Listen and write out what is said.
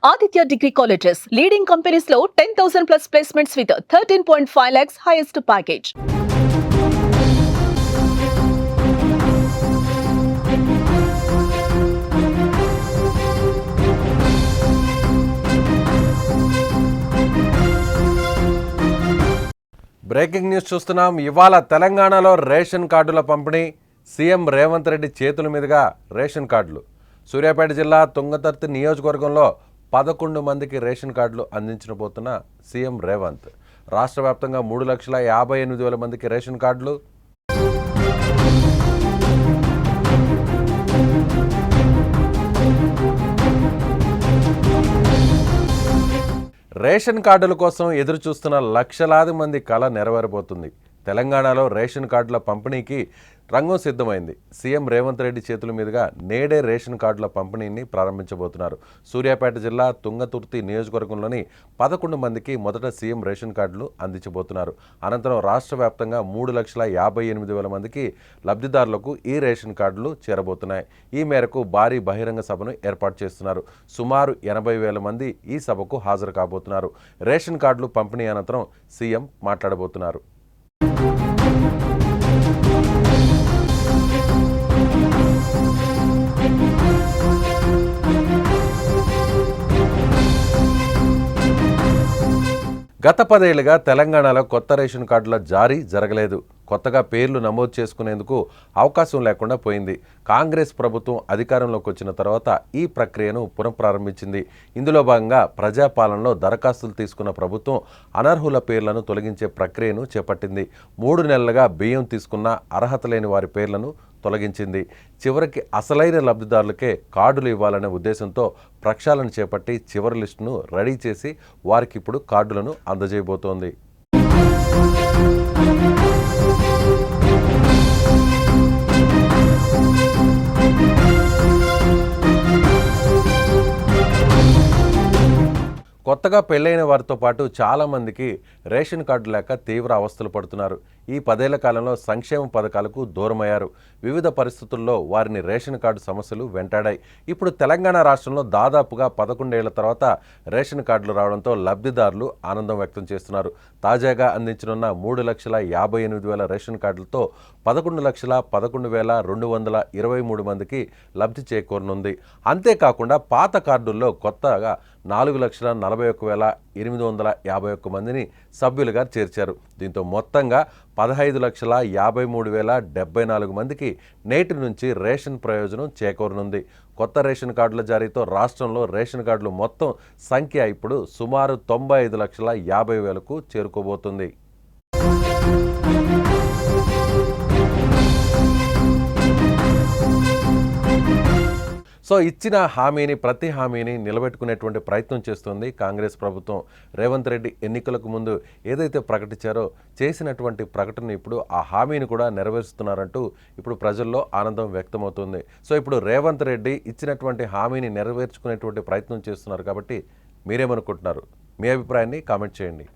Aditya Degree Colleges, leading companies లో 10,000 plus placements with 13.5 lakhs highest package. Breaking news చూస్తున్నాం. ఇవాళ తెలంగాణలో ration కార్డుల పంపిణీ. సీఎం రేవంత్ రెడ్డి చేతుల మీదుగా రేషన్ కార్డులు. సూర్యాపేట జిల్లా తుంగతుర్తి నియోజకవర్గంలో 11 మందికి రేషన్ కార్డులు అందించబోతున్న సీఎం రేవంత్. రాష్ట్ర వ్యాప్తంగా 3,58,000 మందికి రేషన్ కార్డులు. రేషన్ కార్డుల కోసం ఎదురు చూస్తున్న లక్షలాది మంది కళ నెరవేరబోతుంది. తెలంగాణలో రేషన్ కార్డుల పంపిణీకి రంగం సిద్ధమైంది. సీఎం రేవంత్ రెడ్డి చేతుల మీదుగా నేడే రేషన్ కార్డుల పంపిణీని ప్రారంభించబోతున్నారు. సూర్యాపేట జిల్లా తుంగతుర్తి నియోజకవర్గంలోని 11 మందికి మొదట సీఎం రేషన్ కార్డులు అందించబోతున్నారు. అనంతరం రాష్ట్ర వ్యాప్తంగా 3,58,000 మందికి లబ్ధిదారులకు ఈ రేషన్ కార్డులు చేరబోతున్నాయి. ఈ మేరకు భారీ బహిరంగ సభను ఏర్పాటు చేస్తున్నారు. సుమారు 80,000 మంది ఈ సభకు హాజరు కాబోతున్నారు. రేషన్ కార్డులు పంపిణీ అనంతరం సీఎం మాట్లాడబోతున్నారు. గత 10 ఏళ్లుగా తెలంగాణలో కొత్త రేషన్ కార్డుల జారీ జరగలేదు. కొత్తగా పేర్లు నమోదు చేసుకునేందుకు అవకాశం లేకుండా పోయింది. కాంగ్రెస్ ప్రభుత్వం అధికారంలోకి వచ్చిన తర్వాత ఈ ప్రక్రియను పునఃప్రారంభించింది. ఇందులో భాగంగా ప్రజాపాలనలో దరఖాస్తులు తీసుకున్న ప్రభుత్వం అనర్హుల పేర్లను తొలగించే ప్రక్రియను చేపట్టింది. 3 నెలలుగా బియ్యం తీసుకున్న అర్హత లేని వారి పేర్లను తొలగించింది. చివరికి అసలైన లబ్ధిదారులకే కార్డులు ఇవ్వాలనే ఉద్దేశంతో ప్రక్షాళన చేపట్టి చివరి లిస్టును రెడీ చేసి వారికి ఇప్పుడు కార్డులను అందజేయబోతోంది. కొత్తగా పెళ్లైన వారితో పాటు చాలామందికి రేషన్ కార్డు లేక తీవ్ర అవస్థలు పడుతున్నారు. ఈ 10 ఏళ్ల కాలంలో సంక్షేమ పథకాలకు దూరమయ్యారు. వివిధ పరిస్థితుల్లో వారిని రేషన్ కార్డు సమస్యలు వెంటాడాయి. ఇప్పుడు తెలంగాణ రాష్ట్రంలో దాదాపుగా 11 ఏళ్ల తర్వాత రేషన్ కార్డులు రావడంతో లబ్ధిదారులు ఆనందం వ్యక్తం చేస్తున్నారు. తాజాగా అందించనున్న 3,58,000 రేషన్ కార్డులతో 11,11,223 మందికి లబ్ధి చేకూరనుంది. అంతేకాకుండా పాత కార్డుల్లో కొత్తగా 4,41,851 మందిని సభ్యులుగా చేర్చారు. దీంతో మొత్తంగా 15,53,074 మందికి నేటి నుంచి రేషన్ ప్రయోజనం చేకూరనుంది. కొత్త రేషన్ కార్డుల జారీతో రాష్ట్రంలో రేషన్ కార్డులు మొత్తం సంఖ్య ఇప్పుడు సుమారు 95,50,000కు చేరుకోబోతుంది. సో ఇచ్చిన ప్రతి హామీని నిలబెట్టుకునేటువంటి ప్రయత్నం చేస్తుంది కాంగ్రెస్ ప్రభుత్వం. రేవంత్ రెడ్డి ఎన్నికలకు ముందు ఏదైతే ప్రకటించారో చేసినటువంటి ప్రకటన ఇప్పుడు ఆ హామీని కూడా నెరవేరుస్తున్నారంటూ ఇప్పుడు ప్రజల్లో ఆనందం వ్యక్తమవుతుంది. సో ఇప్పుడు రేవంత్ రెడ్డి ఇచ్చినటువంటి హామీని నెరవేర్చుకునేటువంటి ప్రయత్నం చేస్తున్నారు కాబట్టి మీరేమనుకుంటున్నారు? మీ అభిప్రాయాన్ని కామెంట్ చేయండి.